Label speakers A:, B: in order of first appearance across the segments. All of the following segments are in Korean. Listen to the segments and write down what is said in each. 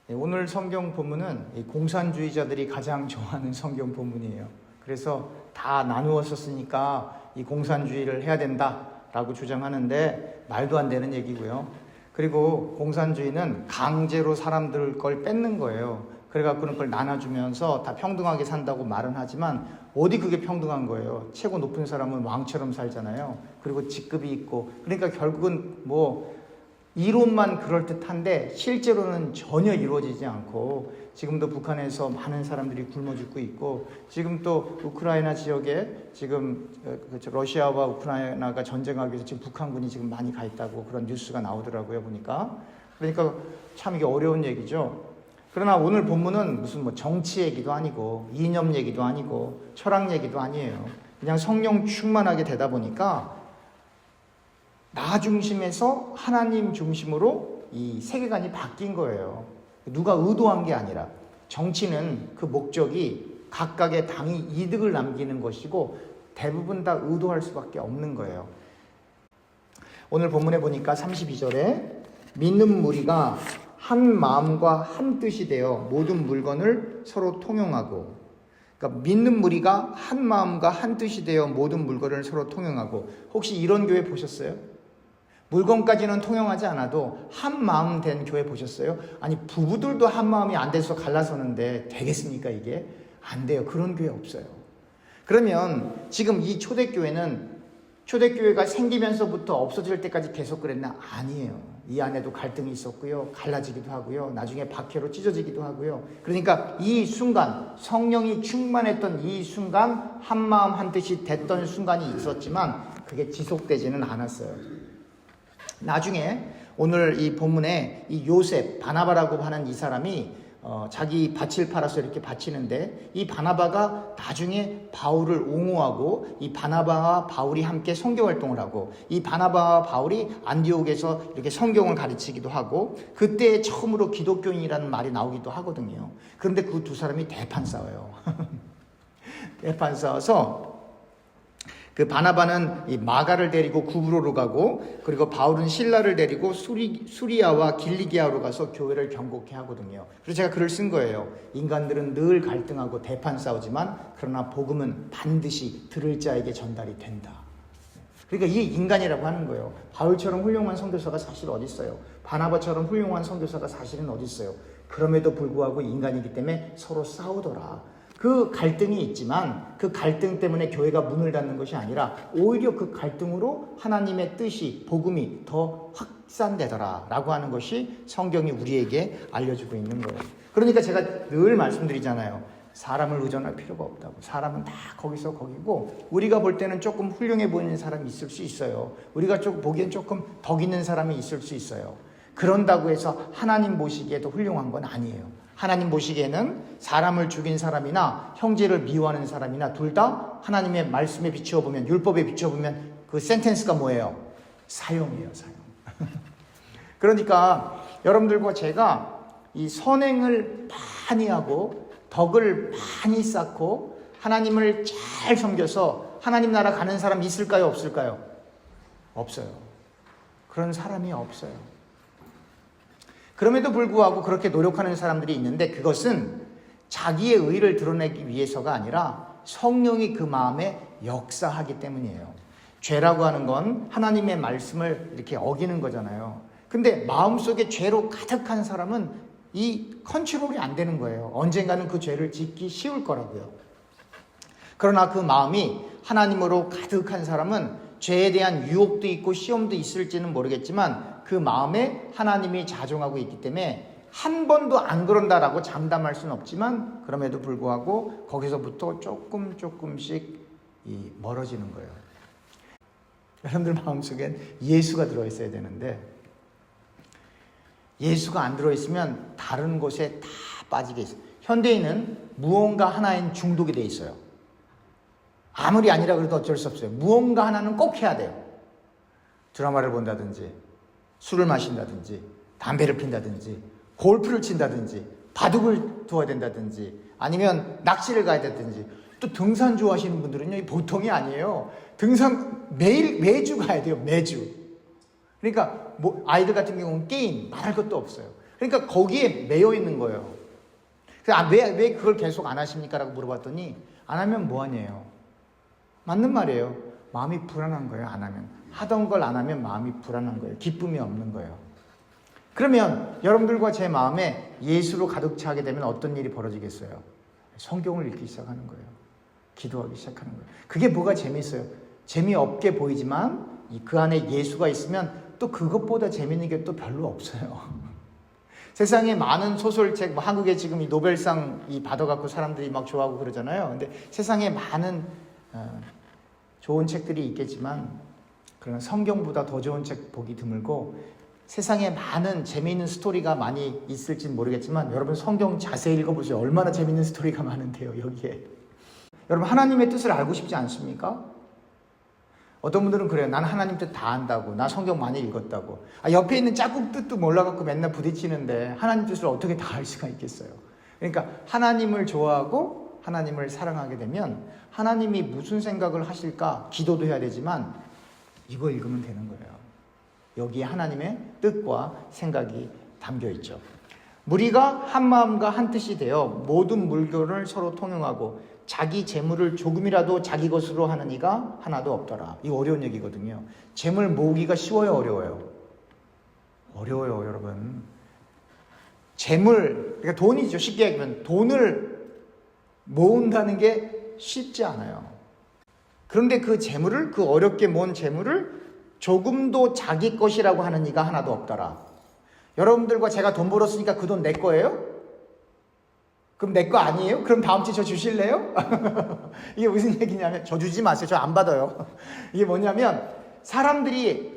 A: 오늘 성경 본문은 공산주의자들이 가장 좋아하는 성경 본문이에요. 그래서 다 나누었었으니까 이 공산주의를 해야 된다라고 주장하는데 말도 안 되는 얘기고요. 그리고 공산주의는 강제로 사람들 걸 뺏는 거예요. 그래갖고는 그걸 나눠주면서 다 평등하게 산다고 말은 하지만 어디 그게 평등한 거예요. 최고 높은 사람은 왕처럼 살잖아요. 그리고 직급이 있고. 그러니까 결국은 이론만 그럴듯한데 실제로는 전혀 이루어지지 않고 지금도 북한에서 많은 사람들이 굶어 죽고 있고 지금 또 우크라이나 지역에 지금 러시아와 우크라이나가 전쟁하기 위해서 지금 북한군이 지금 많이 가 있다고 그런 뉴스가 나오더라고요, 보니까. 그러니까 참 이게 어려운 얘기죠. 그러나 오늘 본문은 무슨 정치 얘기도 아니고 이념 얘기도 아니고 철학 얘기도 아니에요. 그냥 성령 충만하게 되다 보니까 나 중심에서 하나님 중심으로 이 세계관이 바뀐 거예요. 누가 의도한 게 아니라. 정치는 그 목적이 각각의 당이 이득을 남기는 것이고 대부분 다 의도할 수밖에 없는 거예요. 오늘 본문에 보니까 32절에 믿는 무리가 한 마음과 한 뜻이 되어 모든 물건을 서로 통용하고, 그러니까 믿는 무리가 한 마음과 한 뜻이 되어 모든 물건을 서로 통용하고. 혹시 이런 교회 보셨어요? 물건까지는 통용하지 않아도 한 마음 된 교회 보셨어요? 아니, 부부들도 한 마음이 안 돼서 갈라서는데 되겠습니까? 이게 안 돼요. 그런 교회 없어요. 그러면 지금 이 초대교회가 생기면서부터 없어질 때까지 계속 그랬나? 아니에요. 이 안에도 갈등이 있었고요. 갈라지기도 하고요. 나중에 박해로 찢어지기도 하고요. 그러니까 이 순간, 성령이 충만했던 이 순간, 한 마음 한 뜻이 됐던 순간이 있었지만 그게 지속되지는 않았어요. 나중에 오늘 이 본문에 이 요셉, 바나바라고 하는 이 사람이 자기 밭을 팔아서 이렇게 바치는데 이 바나바가 나중에 바울을 옹호하고 이 바나바와 바울이 함께 선교활동을 하고 이 바나바와 바울이 안디옥에서 이렇게 성경을 가르치기도 하고 그때 처음으로 기독교인이라는 말이 나오기도 하거든요. 그런데 그 두 사람이 대판 싸워요. 대판 싸워서 그 바나바는 이 마가를 데리고 구브로로 가고 그리고 바울은 실라를 데리고 수리아와 길리기아로 가서 교회를 경고케 하거든요. 그래서 제가 글을 쓴 거예요. 인간들은 늘 갈등하고 대판 싸우지만 그러나 복음은 반드시 들을 자에게 전달이 된다. 그러니까 이게 인간이라고 하는 거예요. 바울처럼 훌륭한 선교사가 사실 어디 있어요? 바나바처럼 훌륭한 선교사가 사실은 어디 있어요? 그럼에도 불구하고 인간이기 때문에 서로 싸우더라. 그 갈등이 있지만 그 갈등 때문에 교회가 문을 닫는 것이 아니라 오히려 그 갈등으로 하나님의 뜻이, 복음이 더 확산되더라 라고 하는 것이 성경이 우리에게 알려주고 있는 거예요. 그러니까 제가 늘 말씀드리잖아요. 사람을 의존할 필요가 없다고. 사람은 다 거기서 거기고 우리가 볼 때는 조금 훌륭해 보이는 사람이 있을 수 있어요. 우리가 보기엔 조금 덕 있는 사람이 있을 수 있어요. 그런다고 해서 하나님 보시기에도 훌륭한 건 아니에요. 하나님 보시기에는 사람을 죽인 사람이나 형제를 미워하는 사람이나 둘 다 하나님의 말씀에 비추어보면, 율법에 비추어보면 그 센텐스가 뭐예요? 사형이에요, 사형. 그러니까 여러분들과 제가 이 선행을 많이 하고 덕을 많이 쌓고 하나님을 잘 섬겨서 하나님 나라 가는 사람 있을까요, 없을까요? 없어요. 그런 사람이 없어요. 그럼에도 불구하고 그렇게 노력하는 사람들이 있는데 그것은 자기의 의를 드러내기 위해서가 아니라 성령이 그 마음에 역사하기 때문이에요. 죄라고 하는 건 하나님의 말씀을 이렇게 어기는 거잖아요. 근데 마음속에 죄로 가득한 사람은 이 컨트롤이 안 되는 거예요. 언젠가는 그 죄를 짓기 쉬울 거라고요. 그러나 그 마음이 하나님으로 가득한 사람은 죄에 대한 유혹도 있고 시험도 있을지는 모르겠지만 그 마음에 하나님이 자종하고 있기 때문에 한 번도 안 그런다라고 장담할 수는 없지만 그럼에도 불구하고 거기서부터 조금씩 멀어지는 거예요. 여러분들 마음속엔 예수가 들어있어야 되는데 예수가 안 들어있으면 다른 곳에 다 빠지게 있어요. 현대인은 무언가 하나엔 중독이 돼 있어요. 아무리 아니라 그래도 어쩔 수 없어요. 무언가 하나는 꼭 해야 돼요. 드라마를 본다든지 술을 마신다든지 담배를 핀다든지 골프를 친다든지 바둑을 두어야 된다든지 아니면 낚시를 가야 된다든지 또 등산 좋아하시는 분들은요 보통이 아니에요. 등산 매주 가야 돼요. 매주. 그러니까 아이들 같은 경우는 게임 말할 것도 없어요. 그러니까 거기에 매여 있는 거예요. 그래서 왜 그걸 계속 안 하십니까? 라고 물어봤더니 안 하면 뭐하냐요. 맞는 말이에요. 마음이 불안한 거예요. 안 하면. 하던 걸 안 하면 마음이 불안한 거예요. 기쁨이 없는 거예요. 그러면 여러분들과 제 마음에 예수로 가득 차게 되면 어떤 일이 벌어지겠어요? 성경을 읽기 시작하는 거예요. 기도하기 시작하는 거예요. 그게 뭐가 재미있어요? 재미없게 보이지만 그 안에 예수가 있으면 또 그것보다 재미있는 게 또 별로 없어요. 세상에 많은 소설책, 한국에 지금 이 노벨상 받아갖고 사람들이 막 좋아하고 그러잖아요. 근데 세상에 많은 좋은 책들이 있겠지만 그러나 성경보다 더 좋은 책 보기 드물고 세상에 많은 재미있는 스토리가 많이 있을지는 모르겠지만 여러분 성경 자세히 읽어보세요. 얼마나 재미있는 스토리가 많은데요, 여기에. 여러분 하나님의 뜻을 알고 싶지 않습니까? 어떤 분들은 그래요. 난 하나님 뜻 다 안다고. 나 성경 많이 읽었다고. 옆에 있는 짝꿍 뜻도 몰라갖고 맨날 부딪히는데 하나님 뜻을 어떻게 다 알 수가 있겠어요. 그러니까 하나님을 좋아하고 하나님을 사랑하게 되면 하나님이 무슨 생각을 하실까 기도도 해야 되지만 이거 읽으면 되는 거예요. 여기에 하나님의 뜻과 생각이 담겨 있죠. 무리가 한 마음과 한 뜻이 되어 모든 물건을 서로 통용하고 자기 재물을 조금이라도 자기 것으로 하는 이가 하나도 없더라. 이거 어려운 얘기거든요. 재물 모으기가 쉬워요, 어려워요? 어려워요, 여러분. 재물, 그러니까 돈이죠. 쉽게 얘기하면 돈을 모은다는 게 쉽지 않아요. 그런데 그 재물을, 그 어렵게 모은 재물을 조금도 자기 것이라고 하는 이가 하나도 없더라. 여러분들과 제가 돈 벌었으니까 그 돈 내 거예요? 그럼 내 거 아니에요? 그럼 다음 주에 저 주실래요? 이게 무슨 얘기냐면 저 주지 마세요. 저 안 받아요. 이게 뭐냐면 사람들이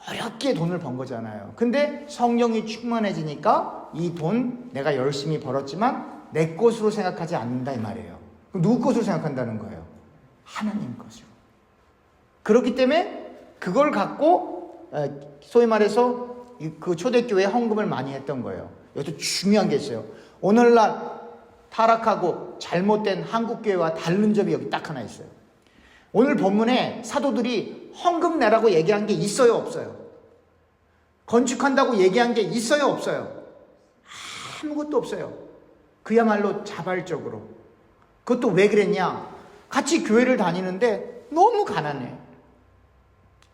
A: 어렵게 돈을 번 거잖아요. 근데 성령이 충만해지니까 이 돈 내가 열심히 벌었지만 내 것으로 생각하지 않는다 이 말이에요. 그럼 누구 것으로 생각한다는 거예요? 하나님 것으로. 그렇기 때문에 그걸 갖고 소위 말해서 그 초대교회에 헌금을 많이 했던 거예요. 이것도 중요한 게 있어요. 오늘날 타락하고 잘못된 한국교회와 다른 점이 여기 딱 하나 있어요. 오늘 본문에 사도들이 헌금 내라고 얘기한 게 있어요, 없어요? 건축한다고 얘기한 게 있어요, 없어요? 아무것도 없어요. 그야말로 자발적으로. 그것도 왜 그랬냐? 같이 교회를 다니는데 너무 가난해.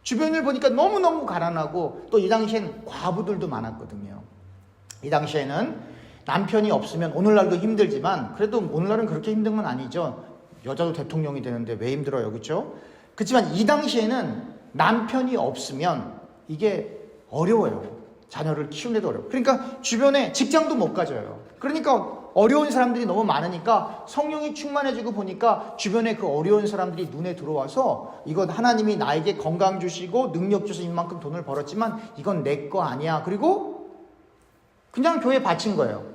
A: 주변을 보니까 너무너무 가난하고 또 이 당시엔 과부들도 많았거든요. 이 당시에는 남편이 없으면 오늘날도 힘들지만 그래도 오늘날은 그렇게 힘든 건 아니죠. 여자도 대통령이 되는데 왜 힘들어요, 그렇죠? 그렇지만 이 당시에는 남편이 없으면 이게 어려워요. 자녀를 키우는데도 어려워. 그러니까 주변에 직장도 못 가져요. 그러니까 어려운 사람들이 너무 많으니까 성령이 충만해지고 보니까 주변에 그 어려운 사람들이 눈에 들어와서 이건 하나님이 나에게 건강 주시고 능력 주셔서 이만큼 돈을 벌었지만 이건 내 거 아니야. 그리고 그냥 교회에 바친 거예요.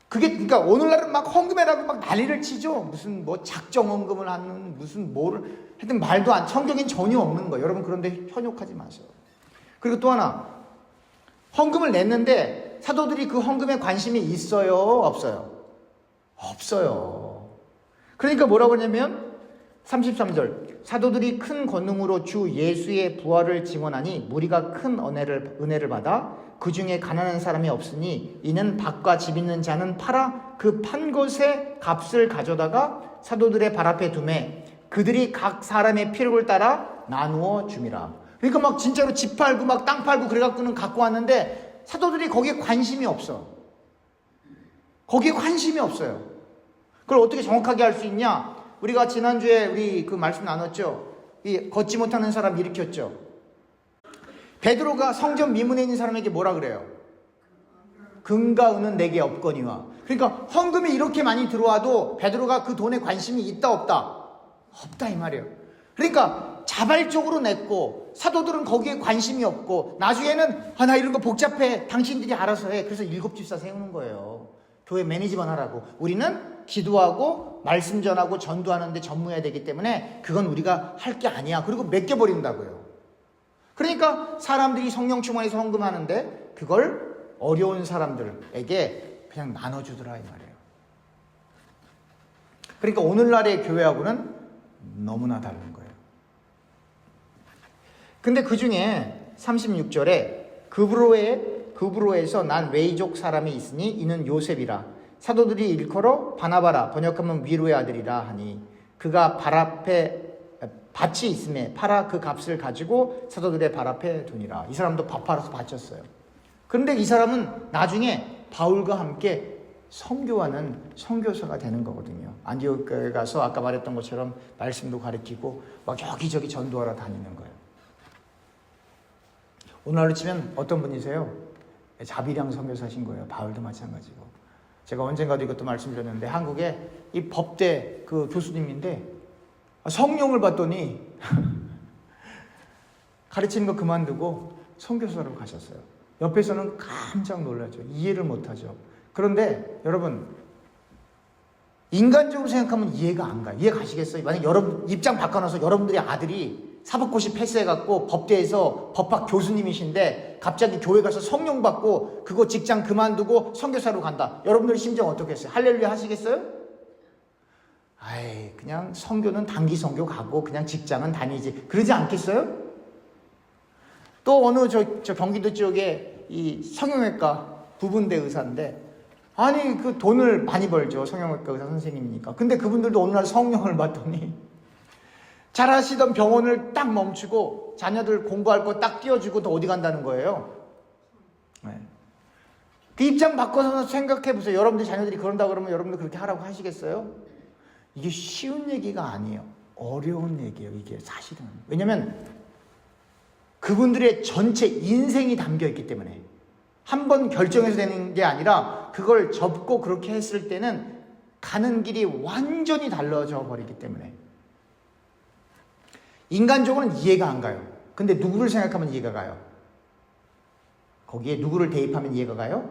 A: 그게 그러니까 오늘날은 막 헌금해라고 막 난리를 치죠. 무슨 뭐 작정 헌금을 하는 무슨 뭐를 하여튼 말도 안 성경엔 전혀 없는 거예요. 여러분 그런데 현혹하지 마세요. 그리고 또 하나 헌금을 냈는데 사도들이 그 헌금에 관심이 있어요, 없어요? 없어요. 그러니까 뭐라고 그러냐면 33절 사도들이 큰 권능으로 주 예수의 부활을 증언하니 무리가 큰 은혜를 받아 그 중에 가난한 사람이 없으니 이는 밭과 집 있는 자는 팔아 그 판 것의 값을 가져다가 사도들의 발 앞에 두매 그들이 각 사람의 필요를 따라 나누어 줌이라. 그러니까 막 진짜로 집 팔고 막 땅 팔고 그래갖고는 갖고 왔는데 사도들이 거기에 관심이 없어. 거기에 관심이 없어요. 그걸 어떻게 정확하게 할 수 있냐? 우리가 지난주에 우리 그 말씀 나눴죠. 이 걷지 못하는 사람 일으켰죠. 베드로가 성전 미문에 있는 사람에게 뭐라 그래요? 금과 은은 내게 없거니와. 그러니까 헌금이 이렇게 많이 들어와도 베드로가 그 돈에 관심이 있다 없다? 없다 이 말이에요. 그러니까 자발적으로 냈고 사도들은 거기에 관심이 없고 나중에는 나 이런 거 복잡해 당신들이 알아서 해. 그래서 7집사 세우는 거예요. 교회 매니지만 하라고. 우리는 기도하고 말씀 전하고 전도하는데 전무해야 되기 때문에 그건 우리가 할 게 아니야. 그리고 맡겨버린다고요. 그러니까 사람들이 성령 충만해서 헌금하는데 그걸 어려운 사람들에게 그냥 나눠주더라 이 말이에요. 그러니까 오늘날의 교회하고는 너무나 다른 거예요. 근데 그 중에 36절에 그브로의 그브로에서 난 웨이족 사람이 있으니 이는 요셉이라. 사도들이 일컬어 바나바라 번역하면 위로의 아들이라 하니 그가 발 앞에 밭이 있음에 팔아 그 값을 가지고 사도들의 발 앞에 두니라. 이 사람도 밥 팔아서 바쳤어요. 그런데 이 사람은 나중에 바울과 함께 선교하는 선교사가 되는 거거든요. 안디옥에 가서 아까 말했던 것처럼 말씀도 가르치고 막 여기저기 전도하러 다니는 거예요. 오늘날로 치면 어떤 분이세요? 자비량 선교사신 거예요. 바울도 마찬가지고. 제가 언젠가도 이것도 말씀드렸는데 한국에 이 법대 그 교수님인데 성령을 받더니 가르치는 거 그만두고 선교사로 가셨어요. 옆에서는 깜짝 놀라죠. 이해를 못하죠. 그런데 여러분 인간적으로 생각하면 이해가 안 가요. 이해 가시겠어요? 만약 여러분 입장 바꿔놔서 여러분들의 아들이 사법고시 패스해갖고 법대에서 법학 교수님이신데 갑자기 교회 가서 성령 받고 그거 직장 그만두고 선교사로 간다. 여러분들 심정 어떻겠어요? 할렐루야 하시겠어요? 아이 그냥 선교는 단기 선교 가고 그냥 직장은 다니지 그러지 않겠어요? 또 어느 저 경기도 지역에 이 성형외과 부분대 의사인데 아니 그 돈을 많이 벌죠. 성형외과 의사 선생님이니까. 근데 그분들도 어느 날 성령을 받더니 잘하시던 병원을 딱 멈추고 자녀들 공부할 거 딱 띄워주고 또 어디 간다는 거예요. 네. 그 입장 바꿔서 생각해 보세요. 여러분들 자녀들이 그런다 그러면 여러분들 그렇게 하라고 하시겠어요? 이게 쉬운 얘기가 아니에요. 어려운 얘기예요. 이게 사실은. 왜냐면 그분들의 전체 인생이 담겨 있기 때문에 한 번 결정해서 되는 게 아니라 그걸 접고 그렇게 했을 때는 가는 길이 완전히 달라져 버리기 때문에 인간적으로는 이해가 안 가요. 근데 누구를 생각하면 이해가 가요? 거기에 누구를 대입하면 이해가 가요?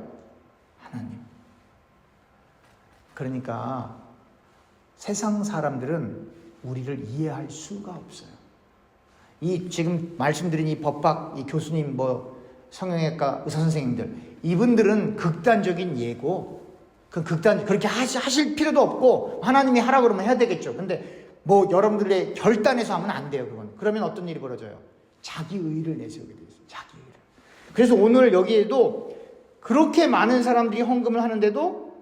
A: 하나님. 그러니까 세상 사람들은 우리를 이해할 수가 없어요. 이 지금 말씀드린 이 법학 이 교수님 성형외과 의사 선생님들 이분들은 극단적인 예고 그렇게 하실 필요도 없고 하나님이 하라고 그러면 해야 되겠죠. 근데 여러분들의 결단에서 하면 안 돼요. 그러면 어떤 일이 벌어져요? 자기 의의를 내세우게 돼요. 자기 의의를. 그래서 오늘 여기에도 그렇게 많은 사람들이 헌금을 하는데도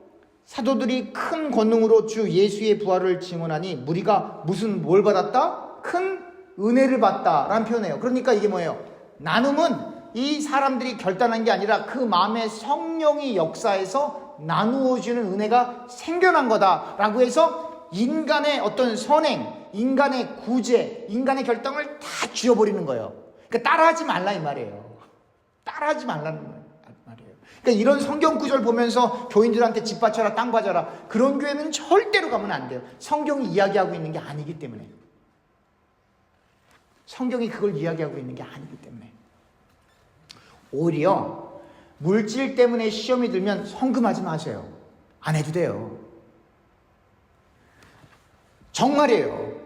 A: 사도들이 큰 권능으로 주 예수의 부활을 증언하니 무리가 뭘 받았다? 큰 은혜를 받다라는 표현이에요. 그러니까 이게 뭐예요? 나눔은 이 사람들이 결단한 게 아니라 그 마음에 성령이 역사해서 나누어주는 은혜가 생겨난 거다라고 해서 인간의 어떤 선행, 인간의 구제, 인간의 결정을 다 쥐어버리는 거예요. 그러니까 따라하지 말라 이 말이에요. 따라하지 말라는 말이에요. 그러니까 이런 성경 구절 보면서 교인들한테 집 바쳐라 땅 바쳐라 그런 교회는 절대로 가면 안 돼요. 성경이 이야기하고 있는 게 아니기 때문에. 성경이 그걸 이야기하고 있는 게 아니기 때문에. 오히려 물질 때문에 시험이 들면 헌금하지 마세요. 안 해도 돼요. 정말이에요.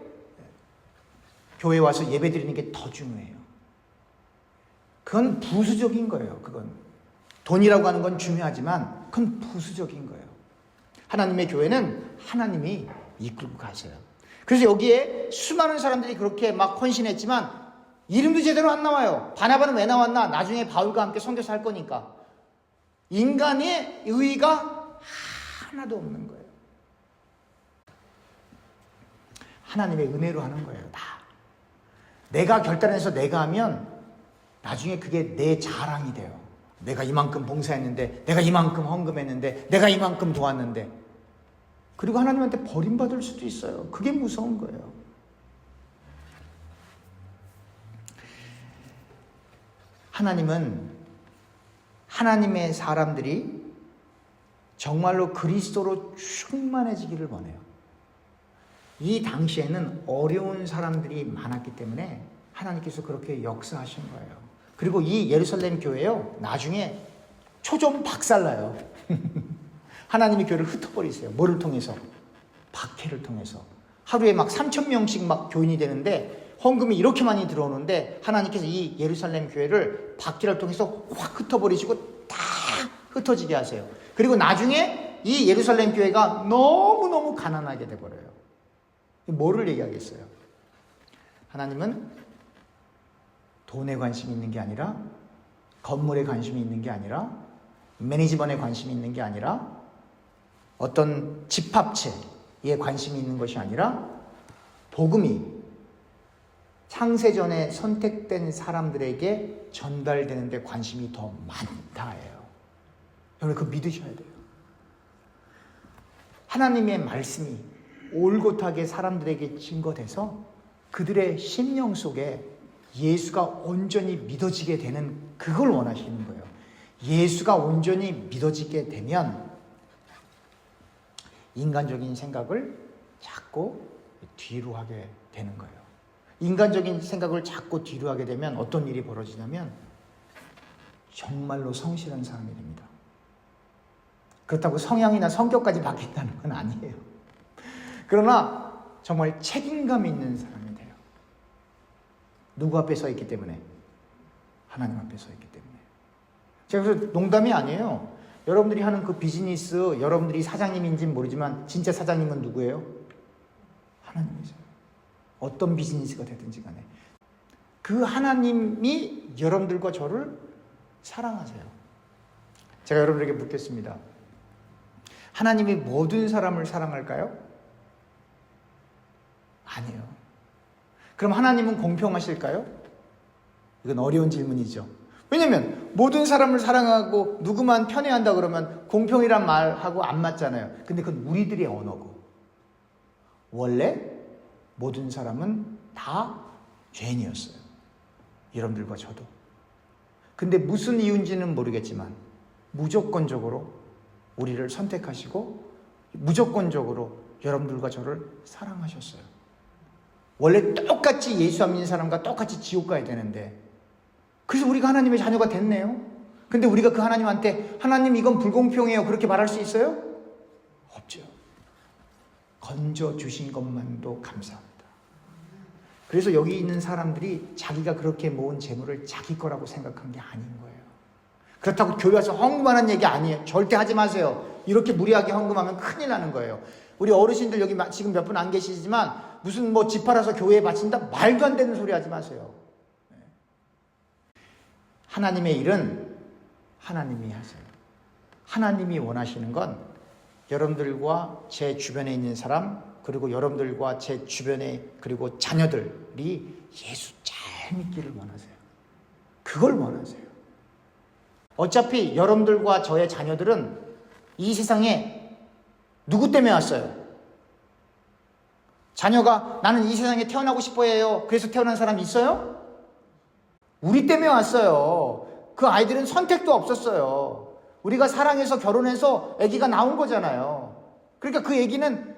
A: 교회 와서 예배 드리는 게 더 중요해요. 그건 부수적인 거예요. 그건 돈이라고 하는 건 중요하지만 그건 부수적인 거예요. 하나님의 교회는 하나님이 이끌고 가세요. 그래서 여기에 수많은 사람들이 그렇게 막 헌신했지만 이름도 제대로 안 나와요. 바나바는 왜 나왔나? 나중에 바울과 함께 선교사 할 거니까. 인간의 의의가 하나도 없는 거예요. 하나님의 은혜로 하는 거예요. 다. 내가 결단해서 내가 하면 나중에 그게 내 자랑이 돼요. 내가 이만큼 봉사했는데, 내가 이만큼 헌금했는데, 내가 이만큼 도왔는데. 그리고 하나님한테 버림받을 수도 있어요. 그게 무서운 거예요. 하나님은 하나님의 사람들이 정말로 그리스도로 충만해지기를 원해요. 이 당시에는 어려운 사람들이 많았기 때문에 하나님께서 그렇게 역사하신 거예요. 그리고 이 예루살렘 교회요, 나중에 초점 박살나요. 하나님이 교회를 흩어버리세요. 뭐를 통해서? 박해를 통해서. 하루에 막 3,000명씩 막 교인이 되는데 헌금이 이렇게 많이 들어오는데 하나님께서 이 예루살렘 교회를 박해를 통해서 확 흩어버리시고 다 흩어지게 하세요. 그리고 나중에 이 예루살렘 교회가 너무너무 가난하게 돼버려요. 뭐를 얘기하겠어요? 하나님은 돈에 관심이 있는 게 아니라 건물에 관심이 있는 게 아니라, 매니지먼트에 관심이 있는 게 아니라, 어떤 집합체에 관심이 있는 것이 아니라, 복음이 창세전에 선택된 사람들에게 전달되는 데 관심이 더 많다예요. 여러분 그거 믿으셔야 돼요. 하나님의 말씀이 올곧하게 사람들에게 증거돼서 그들의 심령 속에 예수가 온전히 믿어지게 되는, 그걸 원하시는 거예요. 예수가 온전히 믿어지게 되면 인간적인 생각을 자꾸 뒤로 하게 되는 거예요. 인간적인 생각을 자꾸 뒤로 하게 되면 어떤 일이 벌어지냐면 정말로 성실한 사람이 됩니다. 그렇다고 성향이나 성격까지 바뀐다는 건 아니에요. 그러나 정말 책임감 있는 사람이 돼요. 누구 앞에 서 있기 때문에? 하나님 앞에 서 있기 때문에. 제가 그래서 농담이 아니에요. 여러분들이 하는 그 비즈니스, 여러분들이 사장님인지는 모르지만 진짜 사장님은 누구예요? 하나님이죠. 어떤 비즈니스가 되든지 간에 그 하나님이 여러분들과 저를 사랑하세요. 제가 여러분들에게 묻겠습니다. 하나님이 모든 사람을 사랑할까요? 아니에요. 그럼 하나님은 공평하실까요? 이건 어려운 질문이죠. 왜냐하면 모든 사람을 사랑하고 누구만 편애한다 그러면 공평이란 말하고 안 맞잖아요. 근데 그건 우리들의 언어고, 원래 모든 사람은 다 죄인이었어요. 여러분들과 저도. 근데 무슨 이유인지는 모르겠지만 무조건적으로 우리를 선택하시고 무조건적으로 여러분들과 저를 사랑하셨어요. 원래 똑같이 예수 안 믿는 사람과 똑같이 지옥 가야 되는데, 그래서 우리가 하나님의 자녀가 됐네요. 근데 우리가 그 하나님한테 하나님 이건 불공평해요 그렇게 말할 수 있어요? 없죠. 건져 주신 것만도 감사합니다. 그래서 여기 있는 사람들이 자기가 그렇게 모은 재물을 자기 거라고 생각한 게 아닌 거예요. 그렇다고 교회 와서 헌금하는 얘기 아니에요. 절대 하지 마세요. 이렇게 무리하게 헌금하면 큰일 나는 거예요. 우리 어르신들 여기 지금 몇 분 안 계시지만 무슨 뭐 집 팔아서 교회에 바친다? 말도 안 되는 소리 하지 마세요. 하나님의 일은 하나님이 하세요. 하나님이 원하시는 건 여러분들과 제 주변에 있는 사람, 그리고 여러분들과 제 주변에 그리고 자녀들이 예수 잘 믿기를 원하세요. 그걸 원하세요. 어차피 여러분들과 저의 자녀들은 이 세상에 누구 때문에 왔어요? 자녀가 나는 이 세상에 태어나고 싶어 해요. 그래서 태어난 사람이 있어요? 우리 때문에 왔어요. 그 아이들은 선택도 없었어요. 우리가 사랑해서 결혼해서 아기가 나온 거잖아요. 그러니까 그 아기는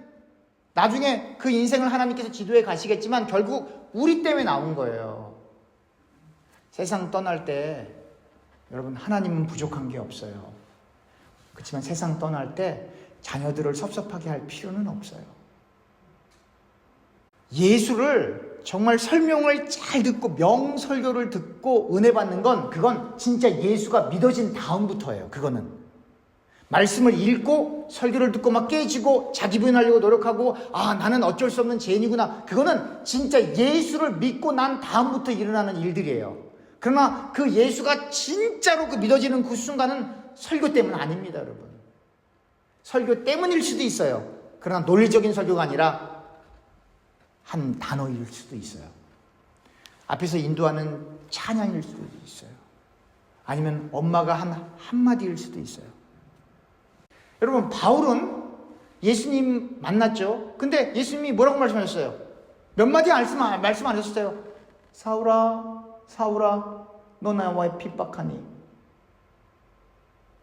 A: 나중에 그 인생을 하나님께서 지도해 가시겠지만 결국 우리 때문에 나온 거예요. 세상 떠날 때 여러분 하나님은 부족한 게 없어요. 그렇지만 세상 떠날 때 자녀들을 섭섭하게 할 필요는 없어요. 예수를 정말 설명을 잘 듣고 명설교를 듣고 은혜 받는 건 그건 진짜 예수가 믿어진 다음부터예요. 그거는 말씀을 읽고 설교를 듣고 막 깨지고 자기 부인하려고 노력하고 아 나는 어쩔 수 없는 죄인이구나. 그거는 진짜 예수를 믿고 난 다음부터 일어나는 일들이에요. 그러나 그 예수가 진짜로 그 믿어지는 그 순간은 설교 때문 아닙니다, 여러분. 설교 때문일 수도 있어요. 그러나 논리적인 설교가 아니라 한 단어일 수도 있어요. 앞에서 인도하는 찬양일 수도 있어요. 아니면 엄마가 한 한마디일 수도 있어요. 여러분 바울은 예수님 만났죠. 근데 예수님이 뭐라고 말씀하셨어요? 몇 마디 말씀 안 하셨어요. 사울아 사울아 너 나와 핍박하니.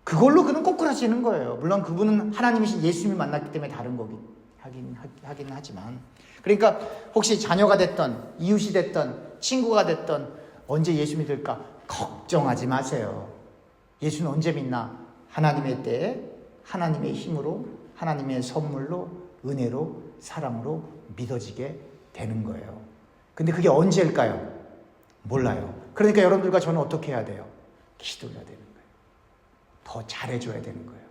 A: 그걸로 그는 꼬꾸라지는 거예요. 물론 그분은 하나님이신 예수님을 만났기 때문에 다른 거긴 하긴 하지만, 그러니까 혹시 자녀가 됐던 이웃이 됐던 친구가 됐던 언제 예수 믿을까 걱정하지 마세요. 예수는 언제 믿나? 하나님의 때에 하나님의 힘으로 하나님의 선물로 은혜로 사랑으로 믿어지게 되는 거예요. 근데 그게 언제일까요? 몰라요. 그러니까 여러분들과 저는 어떻게 해야 돼요? 기도해야 되는 거예요. 더 잘해줘야 되는 거예요.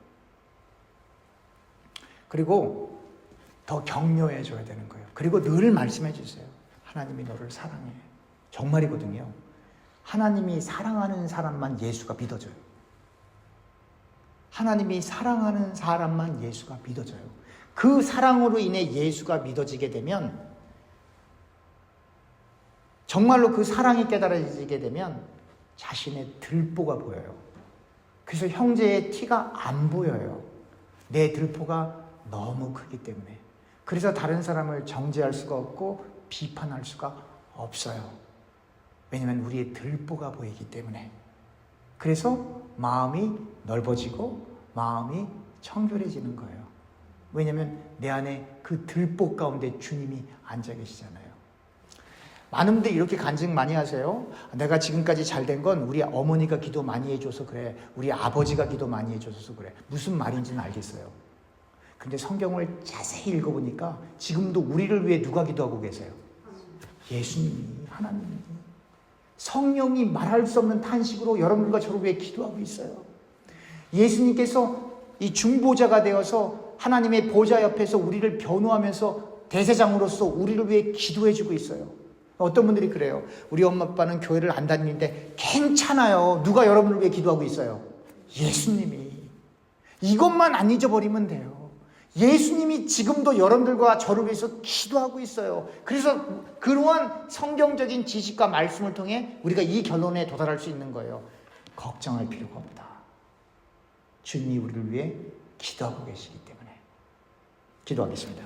A: 그리고 더 격려해줘야 되는 거예요. 그리고 늘 말씀해 주세요. 하나님이 너를 사랑해. 정말이거든요. 하나님이 사랑하는 사람만 예수가 믿어져요. 하나님이 사랑하는 사람만 예수가 믿어져요. 그 사랑으로 인해 예수가 믿어지게 되면, 정말로 그 사랑이 깨달아지게 되면 자신의 들보가 보여요. 그래서 형제의 티가 안 보여요. 내 들보가 너무 크기 때문에. 그래서 다른 사람을 정죄할 수가 없고 비판할 수가 없어요. 왜냐하면 우리의 들보가 보이기 때문에. 그래서 마음이 넓어지고 마음이 청결해지는 거예요. 왜냐하면 내 안에 그 들보 가운데 주님이 앉아 계시잖아요. 많은 분들이 이렇게 간증 많이 하세요. 내가 지금까지 잘 된 건 우리 어머니가 기도 많이 해줘서 그래. 우리 아버지가 기도 많이 해줘서 그래. 무슨 말인지는 알겠어요. 근데 성경을 자세히 읽어보니까 지금도 우리를 위해 누가 기도하고 계세요? 예수님이, 하나님이. 성령이 말할 수 없는 탄식으로 여러분과 저를 위해 기도하고 있어요. 예수님께서 이 중보자가 되어서 하나님의 보좌 옆에서 우리를 변호하면서 대제장으로서 우리를 위해 기도해주고 있어요. 어떤 분들이 그래요. 우리 엄마 아빠는 교회를 안 다니는데 괜찮아요. 누가 여러분을 위해 기도하고 있어요? 예수님이. 이것만 안 잊어버리면 돼요. 예수님이 지금도 여러분들과 저를 위해서 기도하고 있어요. 그래서 그러한 성경적인 지식과 말씀을 통해 우리가 이 결론에 도달할 수 있는 거예요. 걱정할 필요가 없다. 주님이 우리를 위해 기도하고 계시기 때문에. 기도하겠습니다.